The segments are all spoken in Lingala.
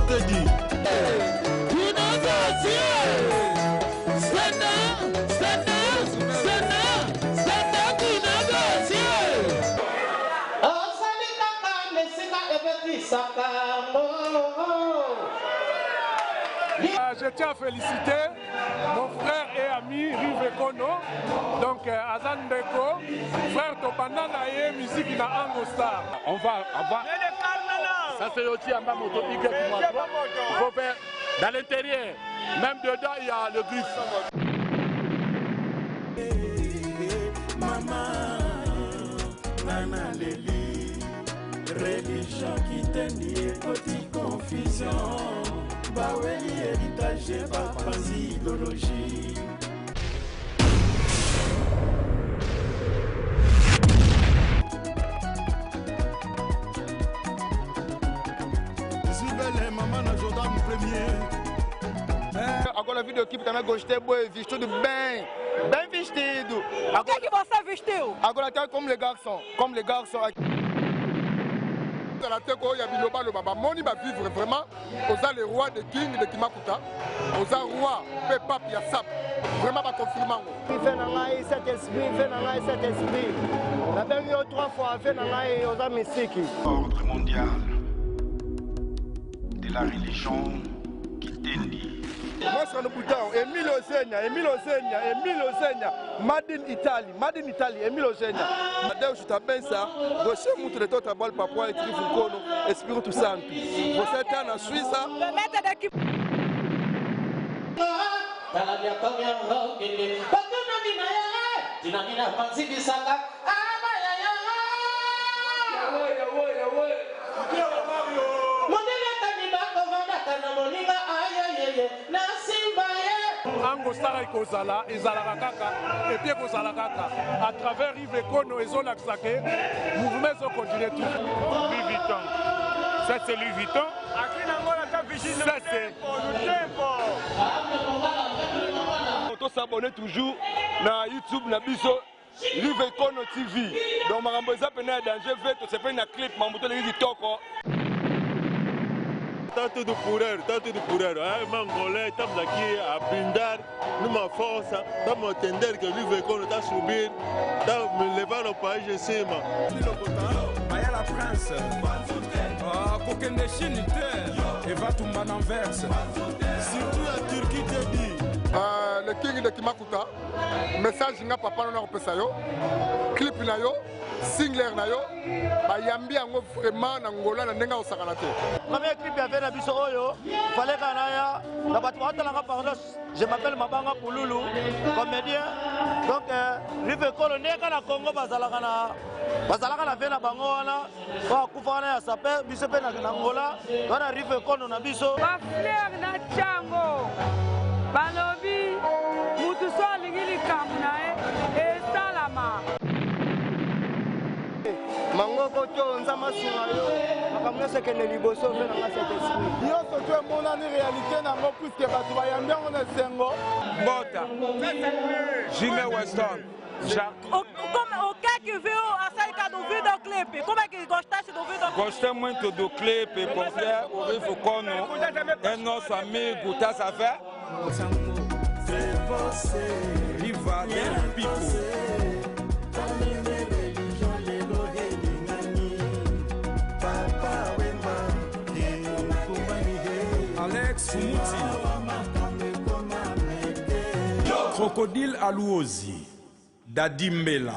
te dit. Je tiens à féliciter mon frère et ami Rive Kono, donc Azan Deko, frère Topana et musique na Ango Star. On va. Ça c'est aussi un moto il faut faire dans l'intérieur. Même dedans il y a le griffe. Maman, Nana Leli, religion qui t'endie petite confusion. Baweli héritage, bapanzi idéologie. Zubele maman na Jordan premier. Agora a vida aqui também gostei, boy, vestido bem vestido. O que é que você vestiu? Agora tá como les garçons aqui. La teko ya biloba lo baba moni ba vivre vraiment oza le roi de king de Kimakuta oza roi pe pape ya sap vraiment ba confirmer ngo fait na ngai cet esprit la bengi yo 3 fois fait na ngai oza misiki ordre mondial de la religion qui t'endie. Moi je suis le bouton Emile Osegna Made in Italy Emile Osegna Madame je t'appelle ça dossier montre le total bal papa écrit Fukono Espírito Santo você tá na Suíça Meta daqui Ango Star ekozala ezalaka kaka epi ekozala kaka à travers Rive Kono ezolakisa ke mouvement ezokontinue toujours. Louis Vuitton. Ça c'est Louis Vuitton. Ça c'est on s'abonner toujours na YouTube na biso Rive Kono TV donc makambo eza pena danger fait to se pena clip mamuto le kitoko. Tanto do Purero, Mangolais, estamos aqui a brindar numa força, estamos a entender que o Rive Kono está a subir, está me levando o país em cima. Aí la France, qualquer de Chine, et va tomber en verse. Surtout a Turquie te dit. Le king de Kimakuta, message nga papa na kopesa yo, clip na yo, singler na yo, bayambi yango vraiment na ngola na ndenga osakana te. Premier clip ya na biso oyo fallait kanaya na bato batalanga pardon je m'appelle Mabanga Pululu comédien donc Rive Kono ndeka na Congo bazalaka na fe na bango wana ba kufana ya sape biso pe na ngola wana Rive Kono na biso ba fleur na chango balobi mutu so alingi likambo na ye esalama mangoko to nzama sunga yo makambo nyonso ekende liboso mpe nanga cet esprit nyonso to emonani réalité nango puiske bato bayambi yango na esengo Bota, Jimmy Weston. O que é que viu acerca do videoclipe? Como é que gostaste do videoclipe? Gostei muito do clipe porque o Rive Kono é nosso amigo, tá sabendo? Viva del Pico. Alex Fumuti. Crocodile Aluosi. Dadimbela.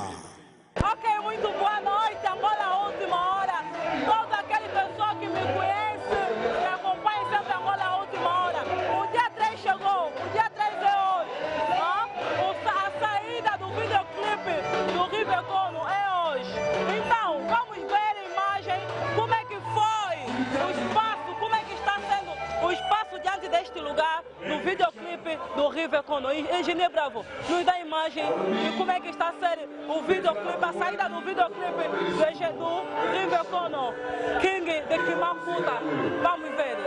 Ok, muito boa noite, Angola Última Hora. Todas aquelas pessoas que me conhecem, que acompanham sempre Angola Última Hora. O dia 3 chegou, o dia 3 é hoje. A saída do videoclipe do Rive Kono é hoje. Então, vamos ver a imagem, como é que foi o espaço, como é que está sendo o espaço diante deste lugar, no videoclipe do Rive Kono. Engenheiro Bravo, nos dá a imagem de como é que está a ser o videoclipe, a saída do videoclipe do Rive Kono, King de Kimakuta. Vamos ver.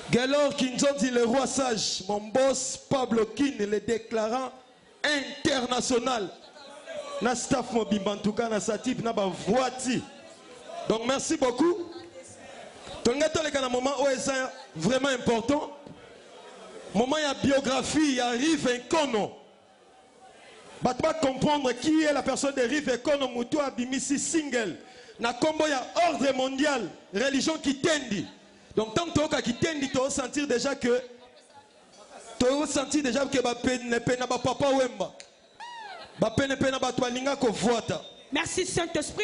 Galor Kinzonzi, le roi sage, mon boss Pablo Kin, le déclarant international. na staff mobimba en tout cas na satip na ba voiti. Donc merci beaucoup. Tongato le kana moment où est vraiment important. Moment il y a biographie, il y a Rive Kono. Batba comprendre qui est la personne de Rive Kono Mutu Abimisi single. Na combo il y a ordre mondial, religion qui tendi. Donc tant que qui tendi, tu vas sentir déjà que papa wemba. Merci Saint-Esprit.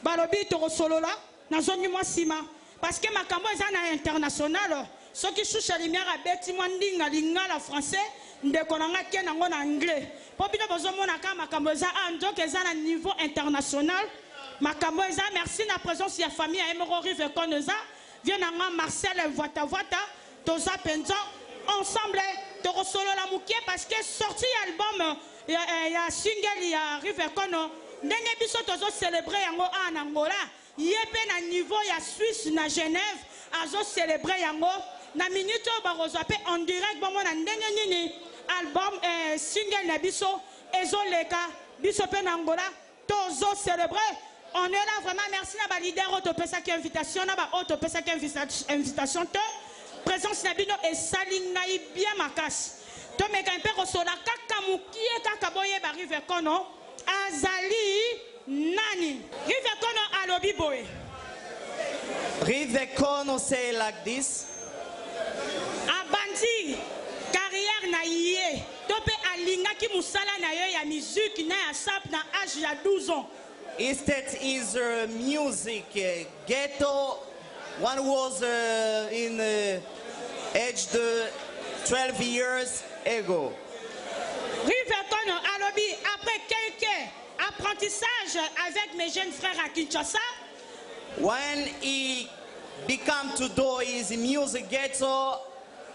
Balobi to solo là, na zone moi sima parce que ma cambo est international. Ceux qui cherchent la lumière à beti mwandinga lingala français, ndekonanga ke nango na anglais. Popino bozomona ka makambo za ando ke za na niveau international. Makambo za merci na présence ya famille à Emero Rive Konoza. Vient nanga Marcel Voita Voita, Toza Penza ensemble to solo la mouké parce que sorti album il y a single il y a Rive Kono. Ndenge biso tozo célébrer yango en Angola. Yépe na niveau ya Suisse na Genève azo célébrer yango na minute ba rozape en direct bon na ndenge nini album single na biso ezo leka biso pe na Angola tozo célébrer. On est là vraiment merci na ba leader autopesa ki invitation na ba autopesa ki invitation te présence na bino et salingai bien makasi. To meka mpe kosola kaka mukie kaka boye ba Rive Kono azali nani Rive Kono alobi boye. Rive Kono say like this. Abandi carrière na yé tope alinga ki musala na yo ya musique na ya sap na âge ya 12 ans. Instead is music ghetto. One was in aged 12 years ago. Rive Kono alobi après quelques apprentissage avec mes jeunes frères à Kinshasa. When he became to do his music ghetto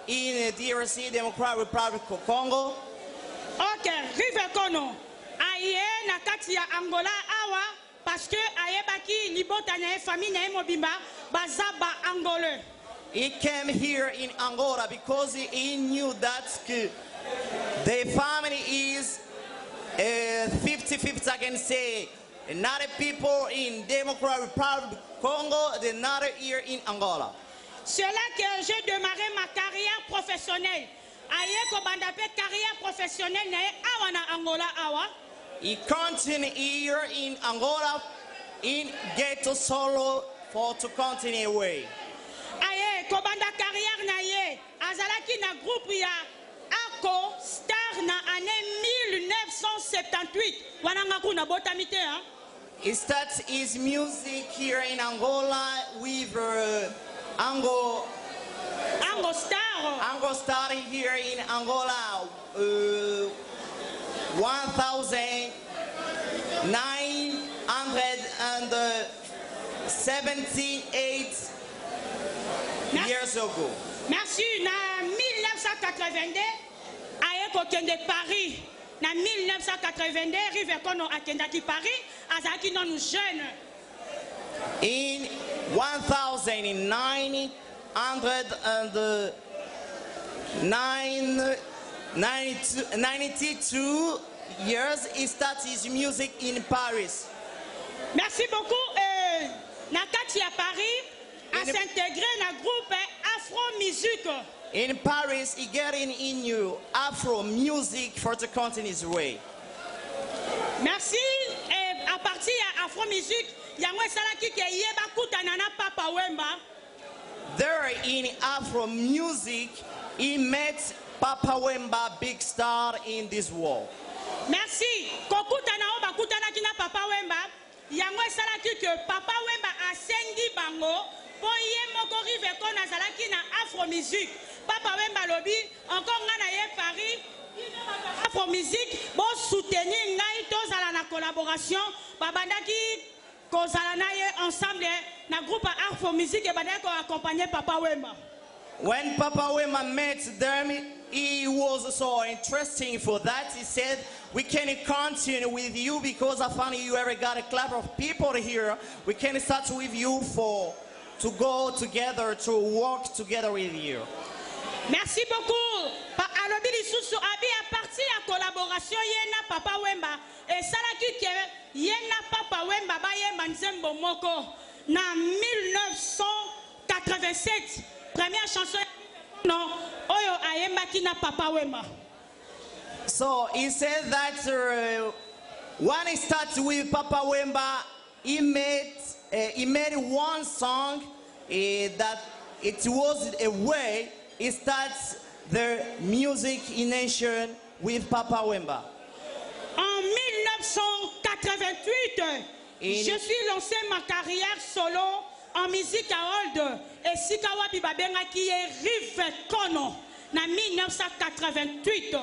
in DRC, Democratic Republic of Congo. Ok, Rive Kono aye na kati ya Angola awa parce que aye baki libota na famille na mobimba bazaba angolais. He came here in Angola because he knew that the family is 50-50, I can say. Not people in Democratic Republic of Congo, they're not here in Angola. C'est là que j'ai démarré ma carrière professionnelle. Aye ko bandape carrière professionnelle na awa na Angola awa. He continued here in Angola in ghetto solo for to continue away. Aye ko banda carrière na ye azalaki na groupe ya Ako Star na année 1978. Wananga kuna botamite hein. He starts his music here in Angola with Ango Star. Ango started here in Angola 1978 years ago. Merci. Na 1982, aye kokende Paris. Na 1982, Rive Kono akendaki Paris, azaki non jeune. In 1992 years, he started his music in Paris. Merci beaucoup. Nakati à Paris, a s'intégré na groupe Afro Music. In Paris, he got in new Afro music for to continue his way. Merci. Et à partir de Afro Music, yango salaki ke yeba kutana na Papa Wemba. There in Afro music, he met Papa Wemba, big star in this world. Merci. Kokutana oba kutana kina Papa Wemba. Yango salaki ke Papa Wemba asengi bango. Poye moko Rive Kono azalaki na Afro Music. Papa Wemba lobi encore nga na ye Paris. Afro Music bo soutenir ngai tozala na collaboration. Babandaki kozala na ye ensemble na groupe Afro Music e bandaki ko accompagner Papa Wemba. When Papa Wemba met them, he was so interesting for that. He said, we can continue with you because I found you ever got a club of people here. We can start with you to go together, to work together with you. Merci beaucoup. Alobi lisusu abi a parti à collaboration yena Papa Wemba et salaki ke Wemba bayemba nzembo moko na 1987 première chanson non oyo ayemba kina Papa Wemba. So he said that when he started with Papa Wemba, he made one song that it was a way he starts the music in nation with Papa Wemba. En 1988, je suis lancé ma carrière solo en musique à old et Sikawa Bibabenga qui est Rive Kono en 1988.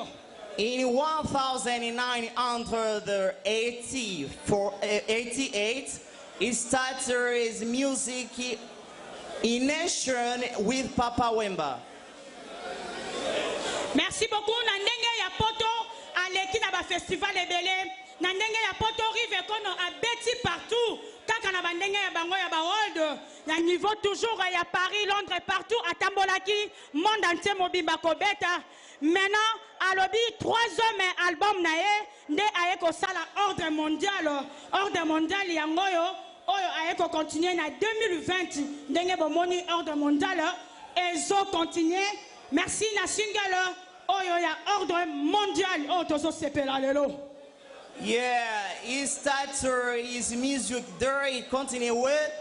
In 1988, he started his music in nation with Papa Wemba. Merci beaucoup. Na ndenge ya poto aleki na ba festival ebele. Na ndenge ya poto Rive Kono a beti partout. Kaka na bandenge ya bango ya ba world. Ya niveau toujours ya Paris, Londres partout atambolaki monde entier mobimba kobeta. Maintenant alobi 3 hommes album na ye nde aye ko sala ordre mondial yango yo oyo aye ko continuer na 2020 ndenge bomoni ordre mondial ezo continuer. Merci na single oyo ya ordre mondial oyo tozo sepela lelo. Yeah, he started his music there, he continued with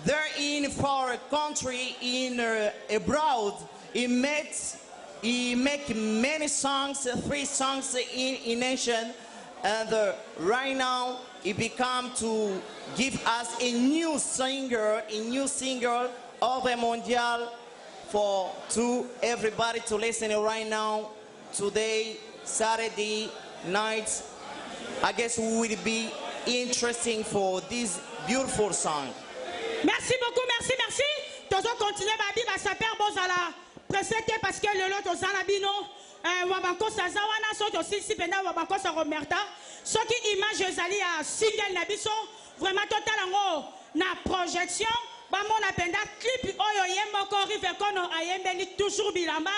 there in foreign country in abroad. He make many songs, 3 songs in nation, and right now he become to give us a new single Ordre Mondial to everybody to listen right now. Today, Saturday night, I guess will be interesting for this beautiful song. Merci beaucoup, merci. Tozo continuer babi ba saper bozala presete parce que le lot ozala bino wabanko sazawana soto sisi penda wabanko sa romerta soki image ezali ya single na biso vraiment total ngo na projection ba mona penda clip oyo yemoko Rive Kono ayembeli toujours bilamba.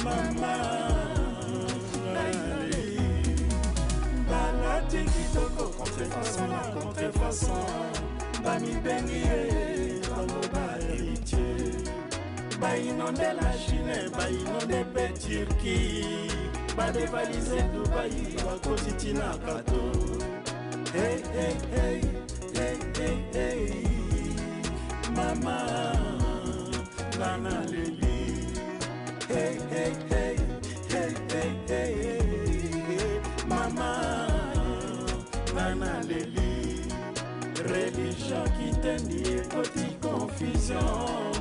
Mama balati kitoko contrefaçon bami bengie baloba héritier bainonde la Chine bainonde pe Turquie badevalize Dubai bakotitina kato hey Mama Nana Lili hey Mama Nana Lili religion qui tendi ekoti confusion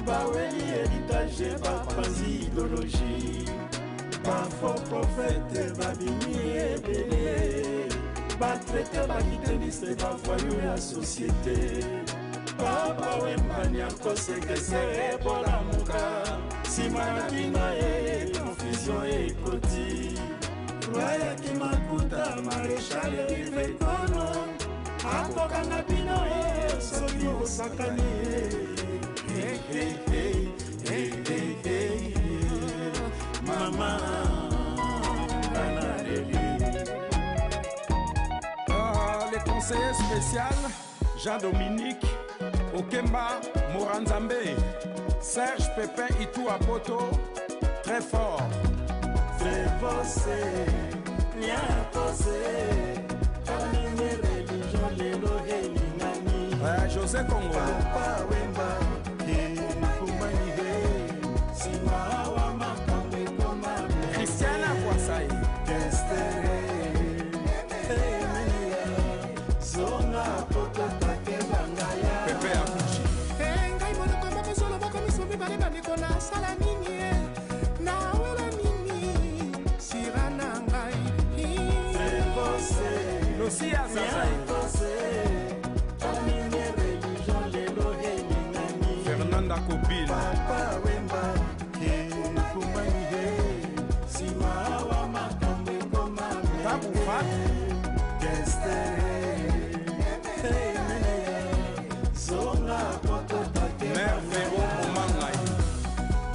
baweli héritage bapanzi idéologie bafaux prophète babimi ebele batraite bakitendiste bavoyou ya société Papa Wemba nyako sekesere bola muka simana kina confusion ekoti Rwaya kimakuta maréchal Rive Kono akoka na bino soki osakani Mama Banareli Les conseillers spéciaux Jean-Dominique Okemba Moranzambe Serge Pépin Itou Apoto très fort Fernanda Kobil Mère Véro Momangai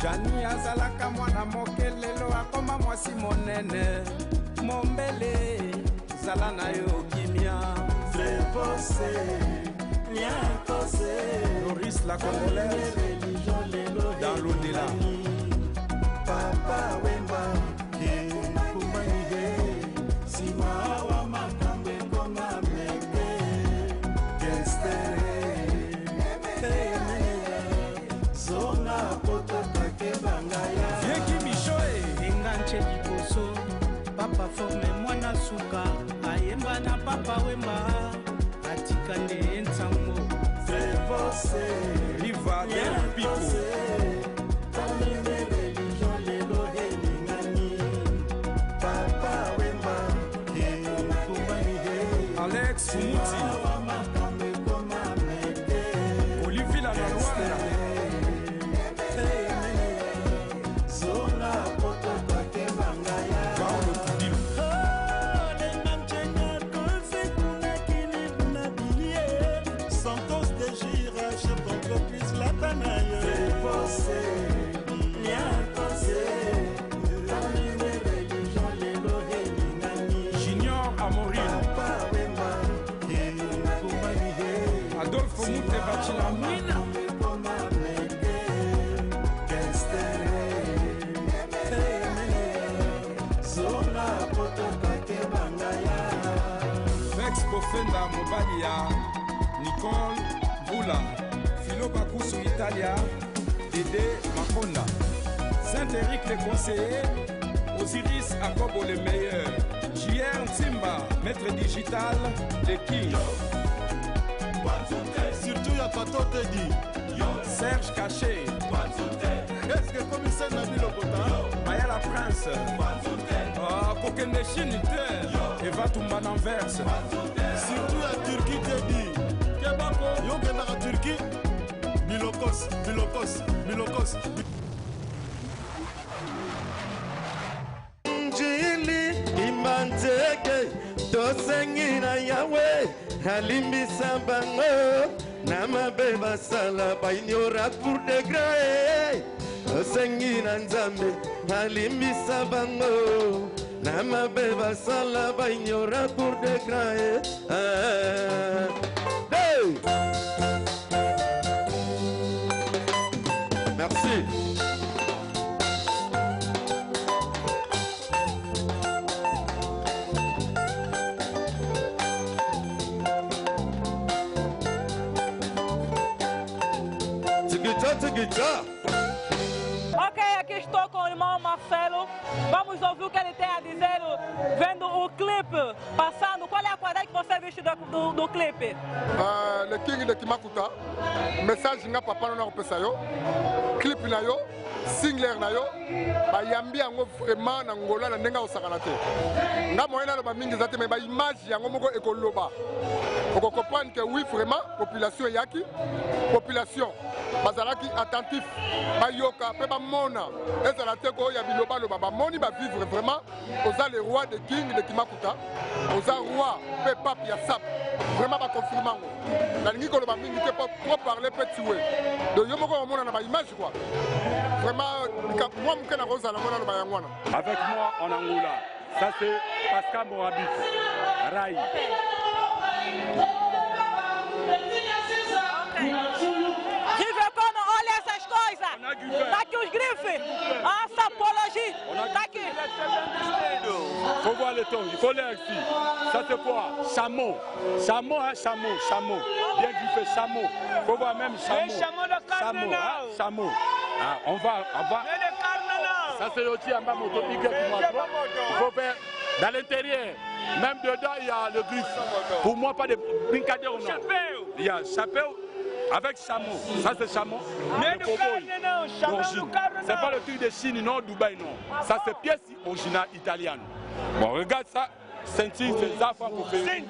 Jani azalaka mwana moke lelo akoma mwasi monene mombele zala na yo kimia Loris la Congolaise dans l'au-delà Papa Wemba Papa forme mwana suka ayemba na Papa Wemba atika nde ntango Riva del Pico Papa Wemba Alex Muti Olivier la Rwanda Junior Amorino Adolfo Mute Bachilamina Vex Bofenda Mobalia Nicole Bula Philo Bakusu Italia Dédé Makonda Saint-Éric le conseiller Osiris Akobo le meilleur JR Nsimba Maître digital de King Surtout y'a Pato Teddy Serge Caché Est-ce que commissaire Nabil Okota Maya la Prince Kokende Chiniter Eva Tumba Nanverse Surtout y'a Turquie Teddy Kebako Yokenda la Turquie Milokos Njili imanteke tosengina yawe halimbisa bango namabeba sala bainyora pour de gré tosengina nzambe halimbisa bango namabeba sala bainyora pour de gré Merci. Ok, aqui estou com o irmão Marcelo. Vamos ouvir o que ele tem a dizer vendo o clipe passando. Qual é a qualidade que você viu do clipe? Le King de Kimakuta, message nga papa na kopesa yo, clip na yo, singler na yo, bayambi yango vraiment na ngola na ndenga osakana te. Nga moyena lo ba mingi zate mais ba image yango moko ekoloba. Oko comprendre que oui vraiment population yaki, population bazalaki attentif, bayoka pe ba mona, ezala te ko ya biloba lo ba moni ba vivre vraiment oza le roi de King de Kimakuta, oza roi pe pape ya sap. Vraiment pas confirmant. La ligne que le mingi te pour parler petit ouais. De yo moko mona na ba image quoi. Vraiment moi mkena roza na mona na ba yangwana. Avec moi en Angola. Ça c'est Pascal Morabit. Rai. Rivecono, olha essas coisas. Tá aqui os grifes. A sapologie. Tá aqui. Faut voir le ton, il faut l'air ici. Ça c'est quoi? Chameau. Chameau, hein, chameau. Bien griffé, chameau. Faut voir même chameau. Chameau, hein, chameau. Ah, on va. Ça c'est le tir en bas moto. Il faut faire Dans l'intérieur, même dedans, il y a le griffe. Pour moi, pas de brincadeur ou non. Il y a chapéu avec chameau. Ça, c'est chameau. C'est pas le truc de Chine, non, Dubaï, non. Ça, c'est pièce originale italienne. Bon, regarde ça. Ceinture, c'est Gianfranco Ferré.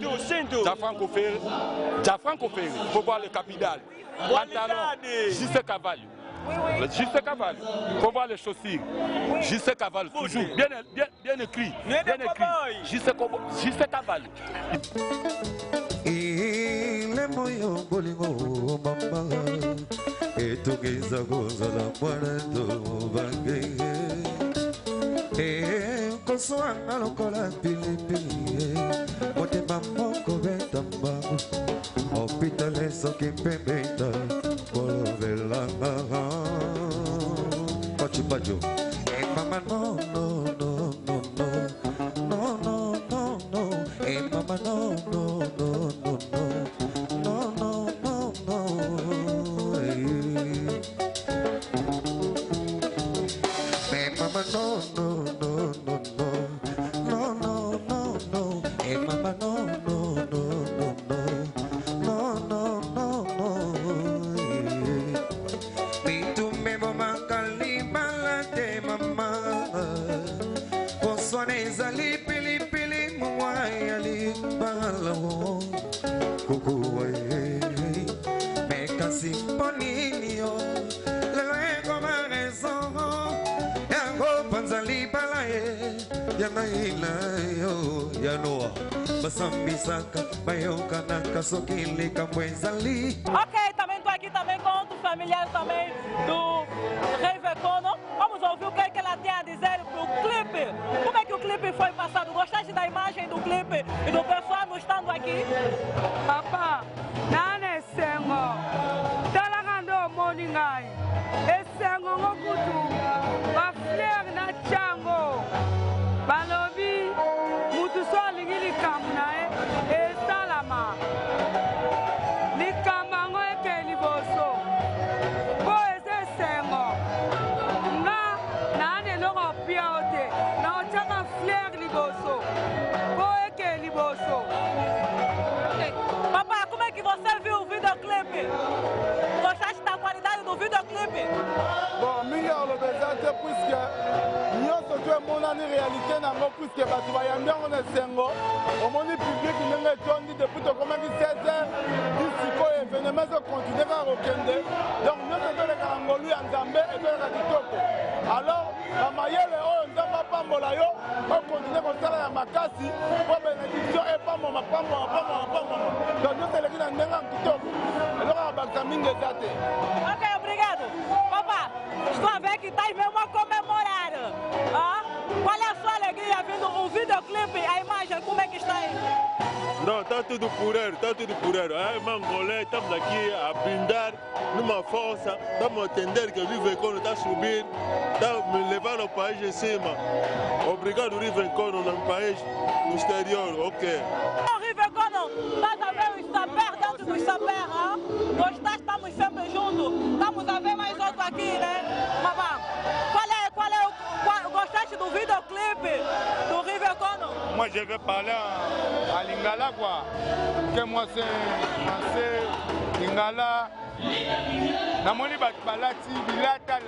Gianfranco Ferré. Il faut voir le capital. Pantalon, J.C. Cavallo. J.C. Cavallo. Il faut voir les chaussures. J.C. Cavallo, toujours bien écrit. Bien écrit. J.C. Cavallo. Ile moyo bolingo mama etongeza kozala mwana tobange kosoanga lokola pilipili motema moko beta mbangu opitale soki pembeta kolobelanga kochipajo mama no no no no no no no no mama no no no Ok, também estou aqui também com outros familiares também do Rive Kono. Vamos ouvir o que ela tem a dizer pro clipe. Como é que o clipe foi passado? Gostaste da imagem do clipe e do pessoal nos estando aqui? Papa, nane sengo, talagando moningai, esengo ngokutu, ba fleur na chango, balobi, mutu so lingili kamnae, esalama. Nikambango eke liboso, bo ese sengo, nga nane longo pia ote, na ochaka fleur liboso, bo eke liboso. Papai, como é que você viu o videoclipe? Gostaste da qualidade do videoclipe? Bon, mingi alobezate puisque nyonso to emonani réalité nango puisque bato bayambi yango na esengo omoni public ndenge etondi depuis tokomaki 16h sikoyo événement ezokontinue kaka kokende donc nyonso toleka na ngolu ya nzambe etoleka kitoko alors bamayele oyo nzambe apambola yo okontinue kosala ya makasi po bénédiction epamboma donc nyonso eleki na ndenge ya kitoko eloko ya bakisa mingi eza te. Ok, obrigado. Papa, estou a ver que está mesmo a comemorar. Ah? Qual é a sua alegria vendo o videoclipe, a imagem, como é que está aí? Não, está tudo por aí, está tudo por aí. É Mangolé, estamos aqui a brindar numa força, estamos a entender que o Rive Kono está a subir, está me levando ao país em cima. Obrigado, Rive Kono, no país, no exterior, ok. Rive Kono, estás a ver os sapers dentro dos sapers, hein? Gostaste, estamos sempre juntos, estamos a ver mais outro aqui, né? Mamãe, gostaste do videoclipe do Rive Kono? Moi je vais parler à Lingala quoi. Que moi c'est Lingala. Namoni balati bilata.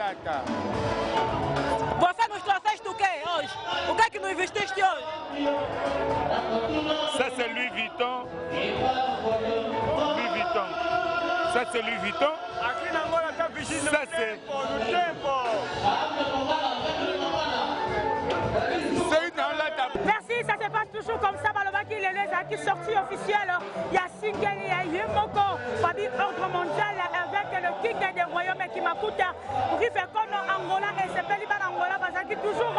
Você nos trouxeste o que hoje? O que é que nos vestiste hoje? Ça c'est Louis Vuitton. Louis Vuitton. Ça c'est Louis Vuitton. Ça c'est Merci, ça se passe toujours comme ça. Balobaki, les qui sortie officielle. Il y a Single, il y a Yemoko, Fabi Ordre Mondial avec le King des Royaumes qui m'écoute. Rive Kono, Angola et c'est Peliban Angola, parce qu'il toujours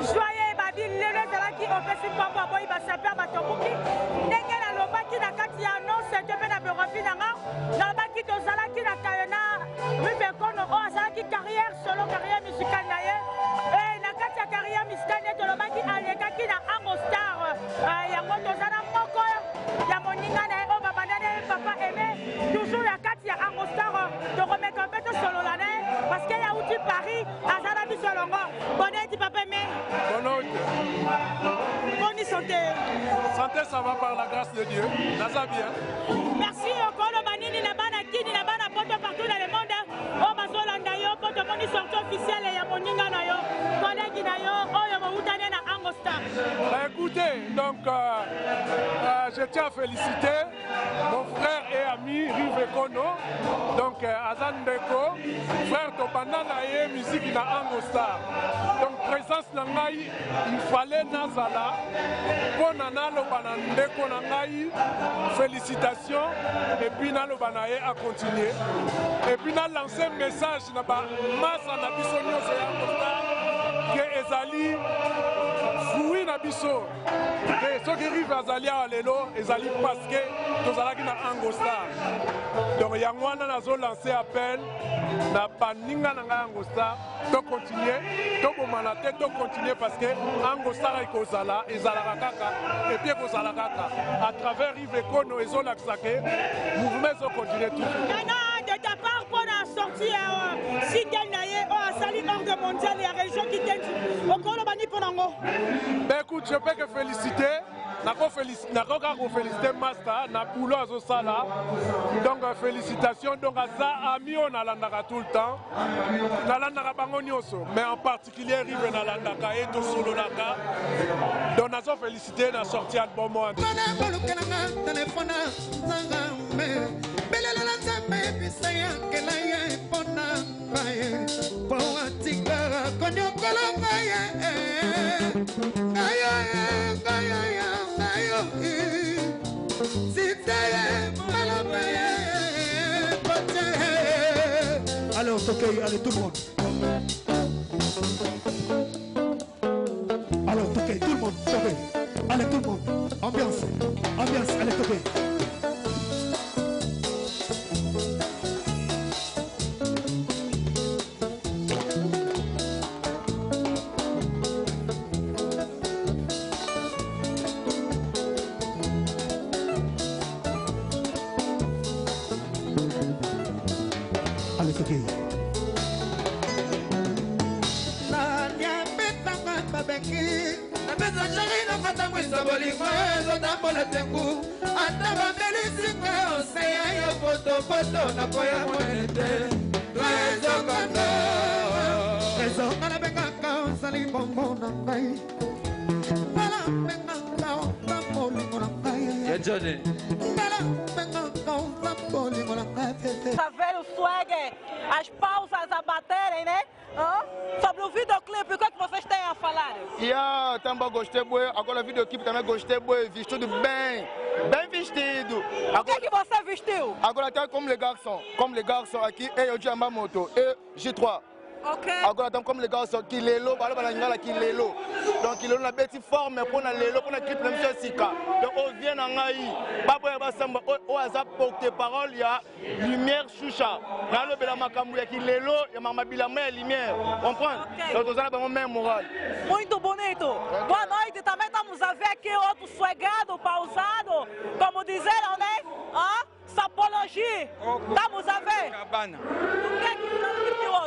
joyeux, Babi, les qui ont fait si papa, boy, va s'appeler Batobuki. Nengela Lobaki, la Katia, non, c'est de la biographie Nanga. Lobaki, Tozalaki, la Kayana, Rive Kono, oh, Zalaki, carrière, solo carrière musicale, et la Katia carrière musicale, de Lobaki, Alekaki, la Ango Star, Yango Tozala Moko, Yamoninga, oh, Babadane, papa aimé, toujours la Katia Ango Star, de remettre un peu solo l'année, parce qu'il y a où tu Paris, à Zalabi Solongo, bonnet, papa aimé. Bono, Nani santé. Santé, ça va par la grâce de Dieu. Naza bien. Merci encore le Banini, la Bana Kini, la Bana Poto partout dans le monde. Oh, Mazolanda yo, Poto Moni sortie officielle et Yamoninga na yo, collègue na yo, oh, Yamoutane na Angosta. Écoutez, donc je tiens à féliciter mon frère et ami Rive Kono, donc Azan Ndeko, frère Topana na musique na Angosta. Donc présence na ngai, il fallait nazala, pour nanalo banandeko na ngai, félicitations, et puis nalo banaye à continuer. Et puis na lancé un message na ba masa na biso nyonso ya Angosta, que ezali fruit na biso. Ce qui arrive à Zalia à l'élo, ezali parce que nous allons na Angosta. Donc Yangwana nazo lancé appel na baninga na Angosta, to continuer, to bomanate, to continuer parce que Angosta ikozala, ezala kaka, et puis kozala kaka. À travers Rive Kono et Zola Ksake, mouvement so continuer toujours. De ta part, pour la sortie si Naye, oh, salut ordre mondial et la région qui t'aide, au Kolobani pour Nango. Ben écoute, je peux que féliciter. Nako féliciter Master, na Poulo Azosala. Donc félicitations. Donc à ça, ami on a l'andaka tout le temps. Nalandaka bango nyoso, mais en particulier Rive Nalandaka et tout solo naka. Donc nazo féliciter na sortie album moi. Alors, ok, allez tout le monde. Alors, ok, tout le monde, ok. Allez tout le monde. Ambiance, ambiance, allez, ok. Tá vendo o swag, as pausas a baterem, né? Sobre o videoclipe, o que é que vocês têm a falar? Também gostei, agora o videoclipe também gostei, vestido bem vestido. O que é que você vestiu? Agora até como les garçons aqui, eu de Yamamoto, e J3. Ok. Agora estamos como legal só que lelo, para lá que lelo. Donc il a bête forme pour na lelo pour na clip même sika. Donc on vient na ngai. Baba ba samba o aza porte parole ya lumière choucha. Na le bela makambu ya ki lelo ya mama bila mais lumière. Comprendre? Donc on a ba même moral. Muito bonito. Boa noite. Também estamos a ver aqui outro swagado, pausado, como disseram, né? Sapologie. Estamos a ver. Gabbana.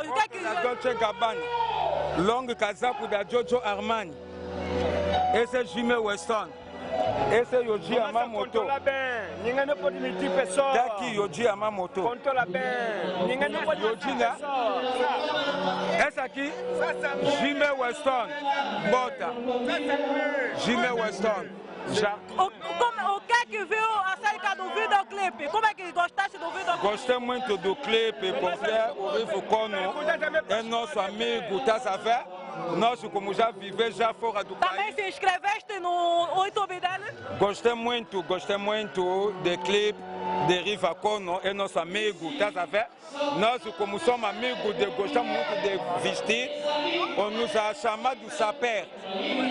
O que é que Dolce Gabbana. Long casaco da Giorgio Armani. Esse é Jimmy Weston. Esse é Yoji Yamamoto. Ninguém não pode mentir pessoal. Daqui Yoji Yamamoto. Controla bem. Ninguém não pode mentir pessoal. Essa aqui, Jimmy Weston. Bota. Jimmy Weston. Já. O que é que viu acerca do videoclipe? Como é que gostaste do videoclipe? Gostei muito do clipe porque o Rive Kono é nosso amigo, tá sabendo? Nós, como já vivemos já fora do país. Também se inscreveste no YouTube dele? Gostei muito do clipe de Rive Kono, é nosso amigo, tá sabendo? Nós, como somos amigos, gostamos muito de vestir. On nos a chamado Saper.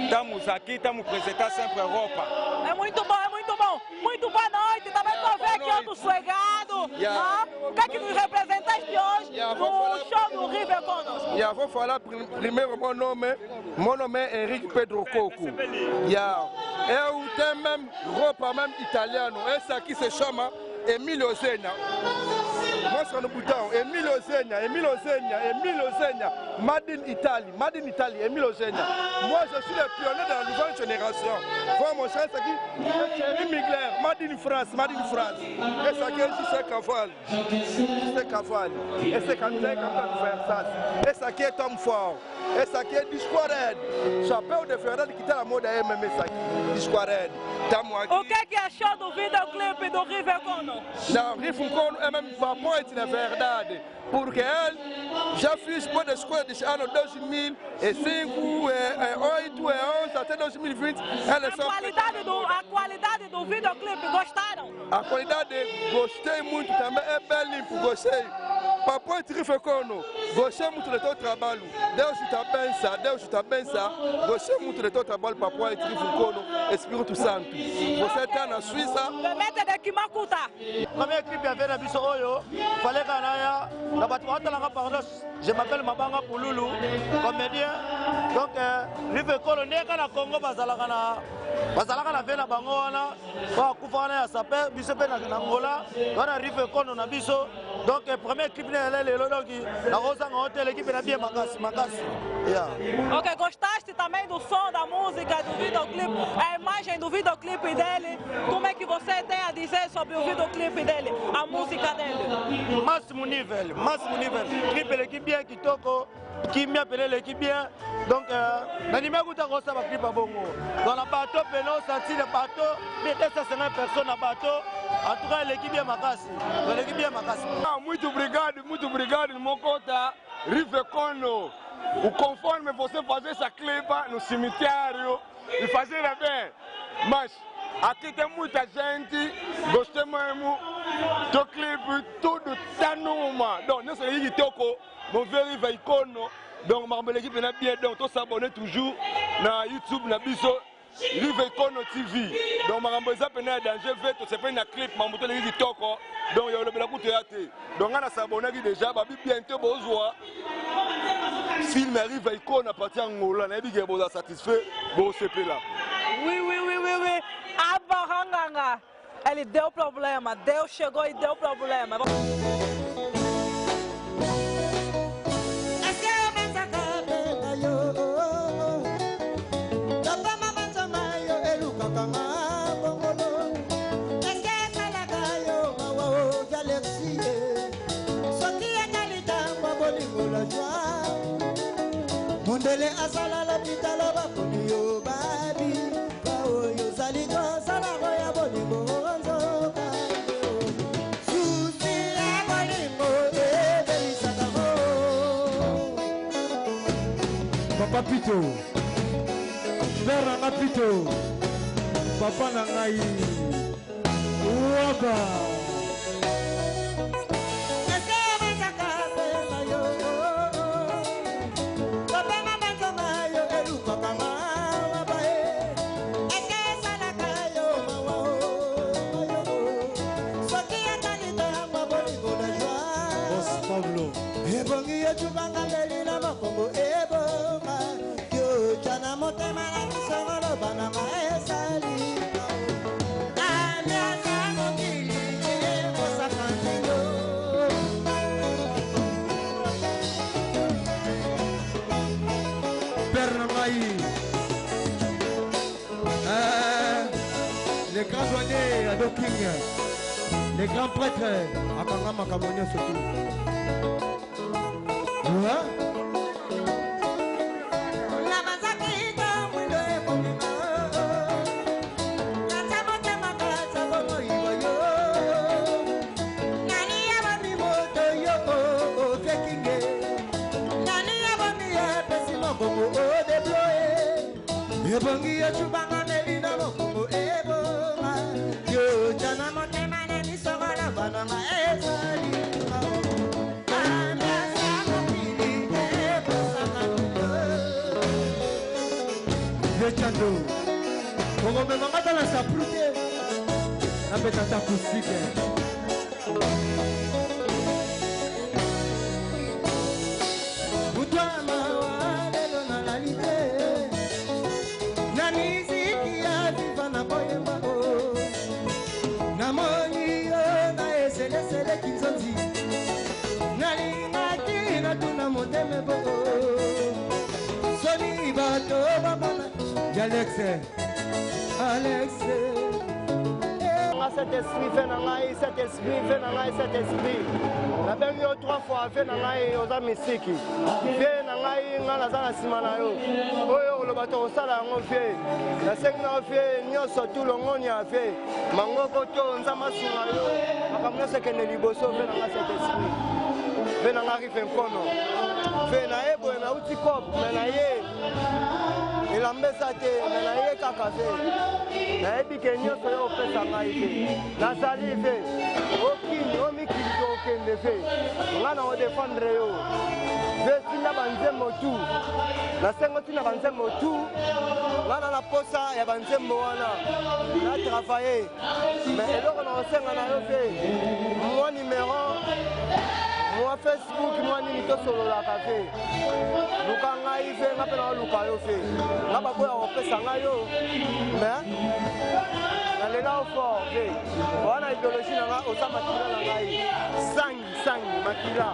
Estamos aqui, estamos apresentando sempre a roupa. É muito bom, é muito bom. Muito boa noite. Também estou vendo aqui outro suegado. O que é que nos representaste hoje no show do Rive Kono? Vou falar primeiro meu nome é Henrique Pedro Coco. Eu tenho mesmo roupa mesmo italiana. Essa aqui se chama Emilio Zena. Moi, sur le bouton, Emile Ozegna, Made in Italy, Emile Ozegna. Moi, je suis le pionnier de la nouvelle génération. Voilà mon cher, c'est qui Thierry Migler, Made in France. Et ça qui est Gisèle Caval. Et c'est quand nous avons ça. Et ça qui est Tom Ford. Et ça qui est Disquared. Chapéu de Ferrari qui était la mode à MMA, ça qui Disquared. O que achou do videoclipe do Rive Kono? Não, Rive Kono é mesmo uma ponte na verdade, porque ele já fez por da escola de ano 2005, 2008, 2011 até 2020. A qualidade do videoclipe, gostaram? A qualidade, gostei muito também, é bem limpo, gostei. Para ponte Rive Kono, gostei muito do teu trabalho. Deus te abençoe, gostei muito do teu trabalho para ponte Rive Kono, Espírito Santo. Você está na Suíça. Premier clip avait la biso oyo, fallait kanaya, la batouata la pardon, je m'appelle Mabanga Pouloulou, comédien. Donc Rive Kono neka na Congo bazalaka na vena bango wana, ba kufana ya sape, biso pe na Angola, wana Rive Kono na biso. Donc premier clip ne lelo donc na rosa na hotel équipe na bien makasi. Yeah. OK, gostaste também do som da música do videoclipe, a imagem do videoclipe dele? Como é que você tem a dizer sobre o videoclipe dele, a música dele? Máximo nível. Clipe l'équipe bien qui toko, qui m'a appelé l'équipe bien. Donc n'anime kuta kosa ba clip bongo. Dans la bateau penon sorti le bateau, peut-être 500 personnes à bateau. En tout cas l'équipe bien makasi. L'équipe bien makasi. Muito obrigado mon cota Rive Kono. O conforme você fazer essa clipa no cemitério e fazer bem. Mas aqui tem muita gente, gostei mesmo do clipe, tudo tá numa. Donc, nessa ligue toko, mon verre Rive Kono. Donc, ma l'équipe est bien, donc, tous s'abonner toujours na YouTube, na biso. Rive Kono TV. Donc, ma ramboza pena danger fait, c'est pas une clip, ma moto ligue toko. Donc, il y a le bela pour théâtre. Donc, on a s'abonner déjà, babi bientôt besoin. Film arrive à Kono à partir d'Angola, on a dit que vous êtes satisfait, vous êtes là. Oui. Abarranganga. Ele deu problema. Deus chegou e deu problema. Mondele asala la pitala ba yo babi ka yo zali ko sala ko ya bolingo nzo susi ya bolingo belisaka ko Papa Pito Père na Pito Papa na ngai Waka les grands douaniers à Doking, les grands prêtres à Kangama Kamonio surtout. Como me mamá está la sapruque, la petata pusique. Utama wale na la lite, na miziki ya viva na boyemba o, na moni na esele kinzonzi. Alex. Alex. Cet esprit fait nangai, cet esprit fait nangai, cet esprit. La bengi 3 fois fait nangai oza misiki. Fait nangai ngana zana simana yo. Oyo lo bato sala ngo fait. La segna fait nyoso tout le monde a fait. Mango koto nzama sunga yo. Makamna sekene liboso fait nangai cet esprit. Fait nangai rife nkono. Fait na ebo na uti kop na ye. elambesa te me naye kaka fe nayebi ke nyonso yo opesa ngai te nazali fe okini omikili to okende fe nga na odefendre yo ve tina banzembo tu nasengo tina banzembo tu nga na posa ya banzembo wana na travaye me eloko na osenga na yo fe mwa numero mwa Facebook mwa nini tosololaka fe luka ngai fe nga mpe na oluka yo fe nga baboya kopesa ngai yo me nalela o fort fe wana idéologie na nga oza makila na ngai sangi makila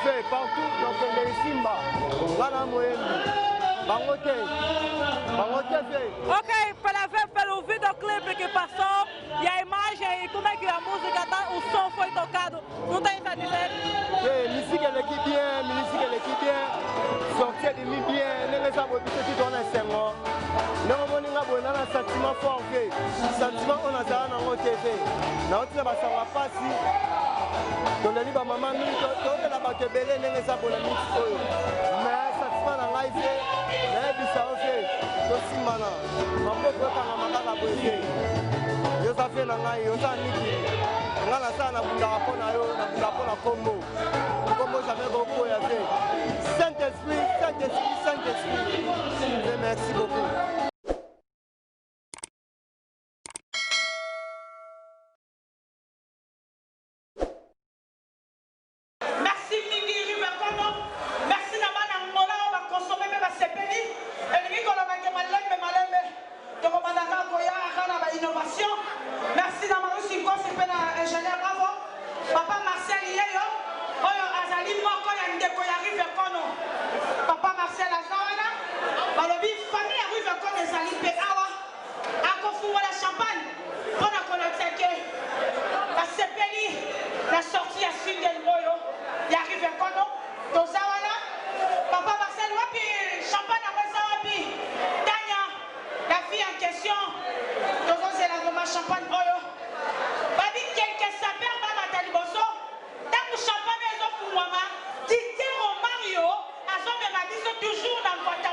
fe partout dokende esimba nga na moyembi bango te fe. Ok, para ver pelo videoclipe que passou e a imagem e como é que a música tá, o som foi tocado, não tem a dizer? Musique elle est bien, sortir de mi bien, ne les a pas dit que on a 5 ans. Non, on a un sentiment fort, sentiment on a ça dans notre TV. Na on va savoir pas si dans le liba maman ni to la ba te belé ne les a pas mix oyo. Mais sentiment na live, na bisa ofe, to simana. Mambo ko kanga makaka boye. Yo sa fe na ngai, yo sa niki. Ngala sana bunda pona yo, na bunda pona kombo. Kombo jamais beaucoup ya fe. Saint-Esprit. Merci beaucoup. Merci Mingi Rivercono. Merci Namana Ngola, on va consommer même à Sepeli. Et lui, on va mettre malème. Donc, on va avoir innovation. Merci Namana Sinko, c'est un ingénieur, bravo. Papa Marcel Yeyo. Oyo Azali Moko Yandeko ya Rivercono. Papa Marcel Azana. Balobi, famille à Rivercono Ezali Pe Awa. Akofu la champagne. On a connecté que la Sepeli, la sortie à Single Moyo. Il arrive à Kono, dans Zawana, Papa Marcel Wapi, champagne à Wapi, Tania, la fille en question, dans un champagne Oyo. Babi, quelqu'un s'appelle Mama Taliboso, tant que champagne est au Fouama, Titi Romario, à son même avis, toujours dans le Wata,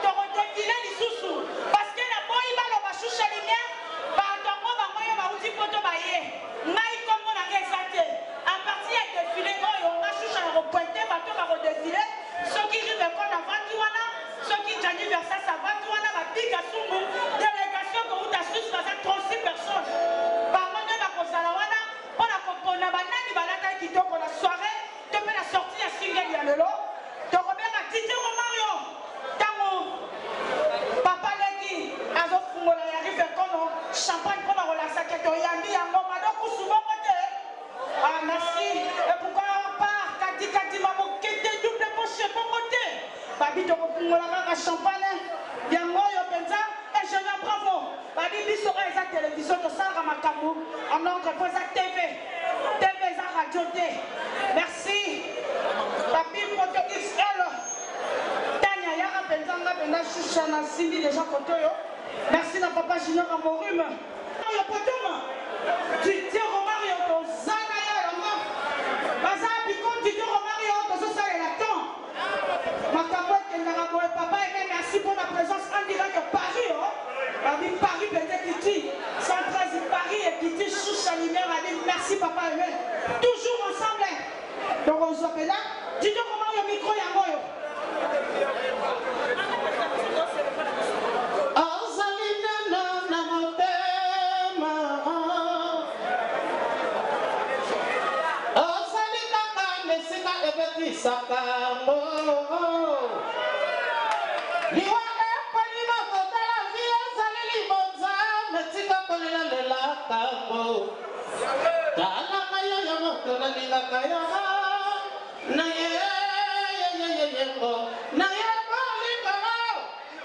te redéfiler les sous-sous. Parce que la boy va le bachouche à lumière, par ton mot, va moi, outil poto baillé. Maï comme on a résalté. À partir du défilé, on a chouché à repointer, bateau va redéfiler. Ceux qui jouent le code à Vantuana, ceux qui ont anniversaire à Vantuana, ma big à Soumou, délégation que vous t'assustez, ça fait 36 personnes. Par contre, on a composé un banani, balata qui tombe pour la soirée, depuis la sortie à Single Yalelo. Tu remets à Titi Romario, Tango, Papa Legi, Azo Fungola, arrive comme champagne pour la relation, Yandi, Yango, Madoko, souvent côté. Ah, merci. Et pourquoi on part Kati Mamo, qui était double poche pour côté. Babi, tu reprends la champagne. Yango, Yopenza, et je viens bravo. Babi, Bissora, et sa télévision, de Sarah Makamou, en ordre pour sa TV. TV, sa radio D. Merci. Babi, photo XL. Tania, Yara, Benzanga, Benda, Chouchana, Cindy, déjà photo. Merci, la papa Junior à Morume. Le poteau, tu dis Romario, ton Zana. Papa, merci pour la présence en direct de Paris. Paris, peut-être Kitty. 113 Paris et Kitty, Chouche à lumière. Merci, papa. Toujours ensemble. Donc, on se fait là. Dis-toi comment le micro est en moyo.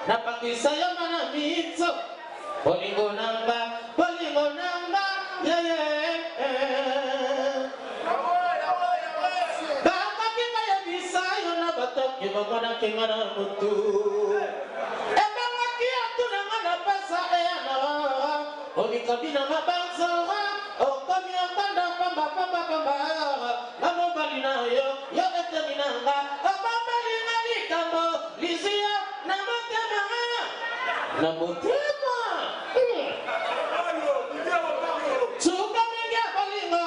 Napaka bakisa yo mana mitso bolingo nanga bakapika ya bisa yo na batoki bakona kengana mutu ebangaki atunanga na pesa eyana obikabina mabanzo okomi okanda pamba na mobali na yo eteminanga obamelinga likambo lizia na motema suka mingi ya bolingo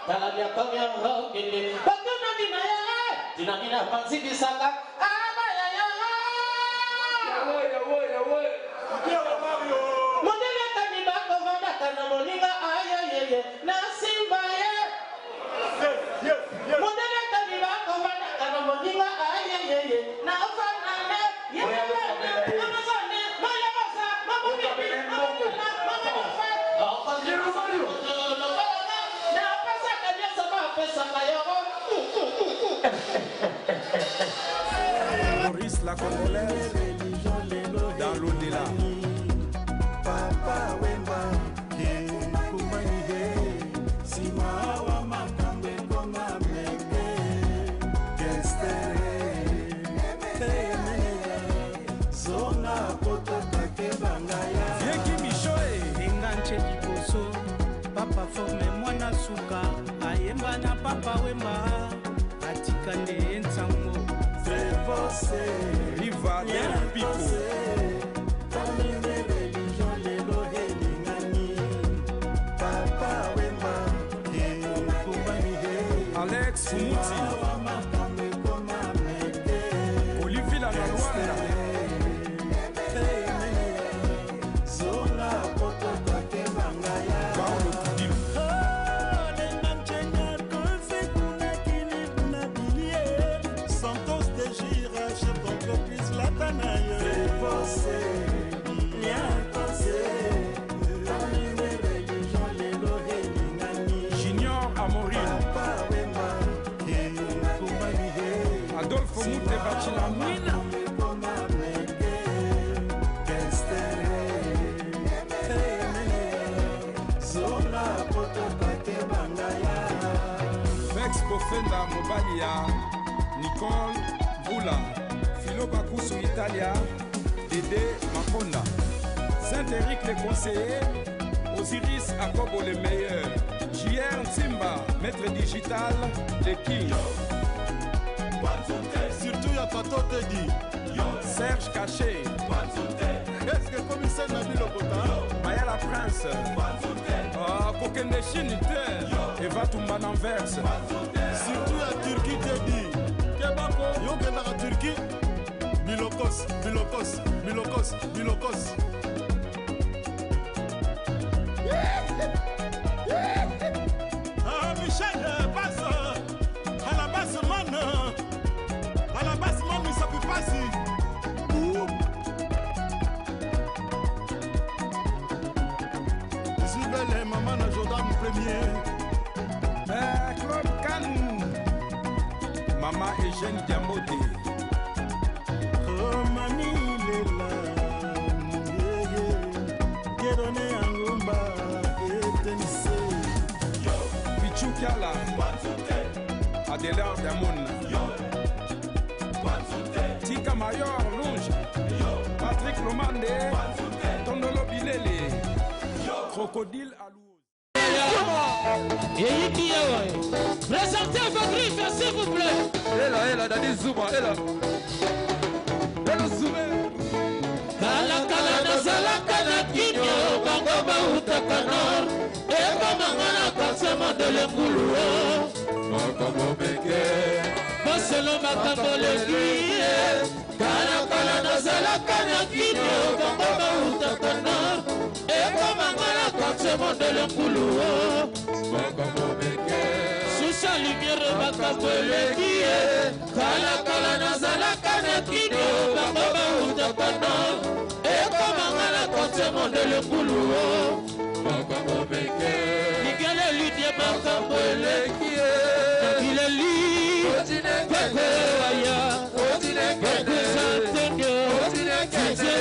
talabia komi ya hokende batuna dina ya dinamina pansi bisaka modele kanima kovanda kana moninga ayayeye na simba ye modele kanima kovanda kana moninga ayayeye na fanane Maurice la Congolaise dans l'au-delà. Papa Wemba, Kumanide, Simawa Makambe Koma Meke, Gestere, Zona Poto Kakebangaya. Vieki Michoe, Enganche Dikoso, Papa Forme Mwana Suka, Ayemba na Papa Wemba, Atikande Ensango. Viva del Pico. Alex Fumuti. Olivier la Rwanda. Junior Amorino, Adolfo Mute Bachilamina, Vex Bofenda Mobalia, Nicole Bula, Philo Bakusu Italia, Dédé Maponda, Saint-Éric le conseiller, Osiris Akobo le meilleur, JR Simba, maître digital, le king. Surtout y'a Pato Teddy, Serge Caché, est-ce que commissaire Nabil Okota, Maya la Prince, Kokende Chiniter, Eva Tumban Anvers, surtout y'a Turquie Teddy, Kebako, Yogena la Turquie, Bilokos. Michel passe à la basse man, il s'appuie pas si. Zubele, maman na Jordan premier. Claude Kanou, maman Eugène Diamoté. Romani Lela, Kédoné Angomba, Etenise. Pichukala, Adélard Damon. Tika Mayor Longe, Patrick Lomande, Tondolo Bilele, Crocodile Alou. Présentez vos griffes, s'il vous plaît. Elle, Dani Zuma, elle. Kala nazalaka na kinyo bango bautaka nor ebamanga na kasema de lekulu makambo meke baselo makambo lekie kala nazalaka na kinyo bango bautaka nor ebamanga na kasema de lekulu makambo meke susha lumière makambo lekie kala nazalaka na kinyo bango bautaka nor de le boulot, makambo meke. Nigele lidie makambo elekie. Nigele li. Keke waya. Keke santenyo. Keke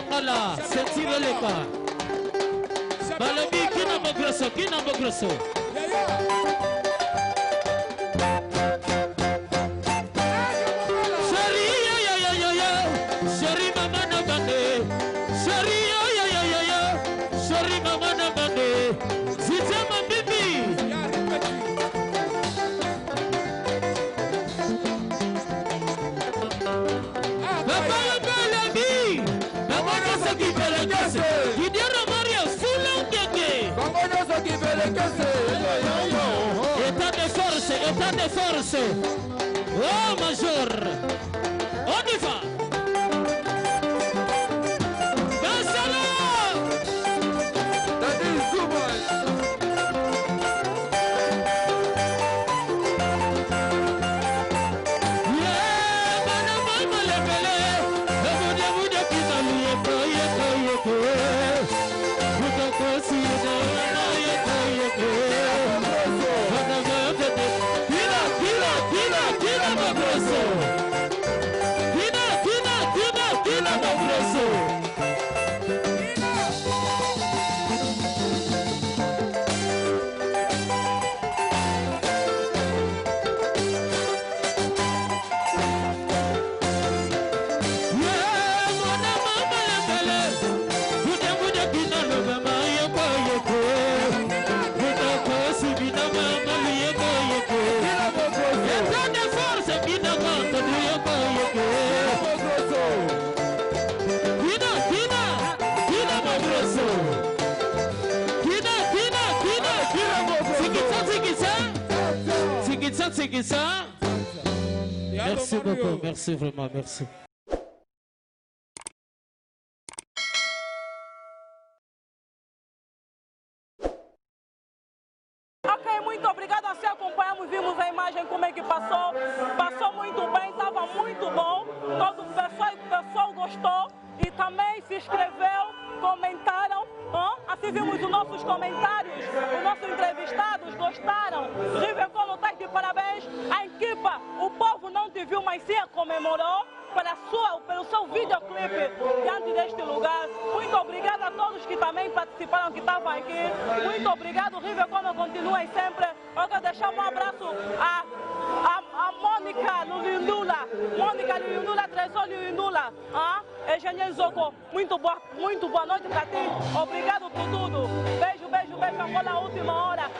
Mongala, Sentire Leka. Balobi, Kina Mogrosso. État de force. Oh, major. On y va. C'est ça. Merci beaucoup, merci vraiment, merci. Ok, muito obrigado a se acompanhamos, vimos a imagem como é que passou. Passou muito bem, estava muito bom. Todo o pessoal gostou e também se inscreveu, comentaram. Assim vimos os nossos comentários, os nossos entrevistados gostaram. Rivecono está de parabéns. A equipa, o povo não te viu, mas sim comemorou pelo seu videoclipe diante deste lugar. Muito obrigado a todos que também participaram, que estavam aqui. Muito obrigado, Rivecono, continuem sempre. Eu quero deixar um abraço a Mônica Lulindula. Mônica Lulindula, Tresor Lulindula. Engenheiro Zoko, muito boa noite para ti. Obrigado por tudo. Beijo, beijo, beijo. Angola, última hora.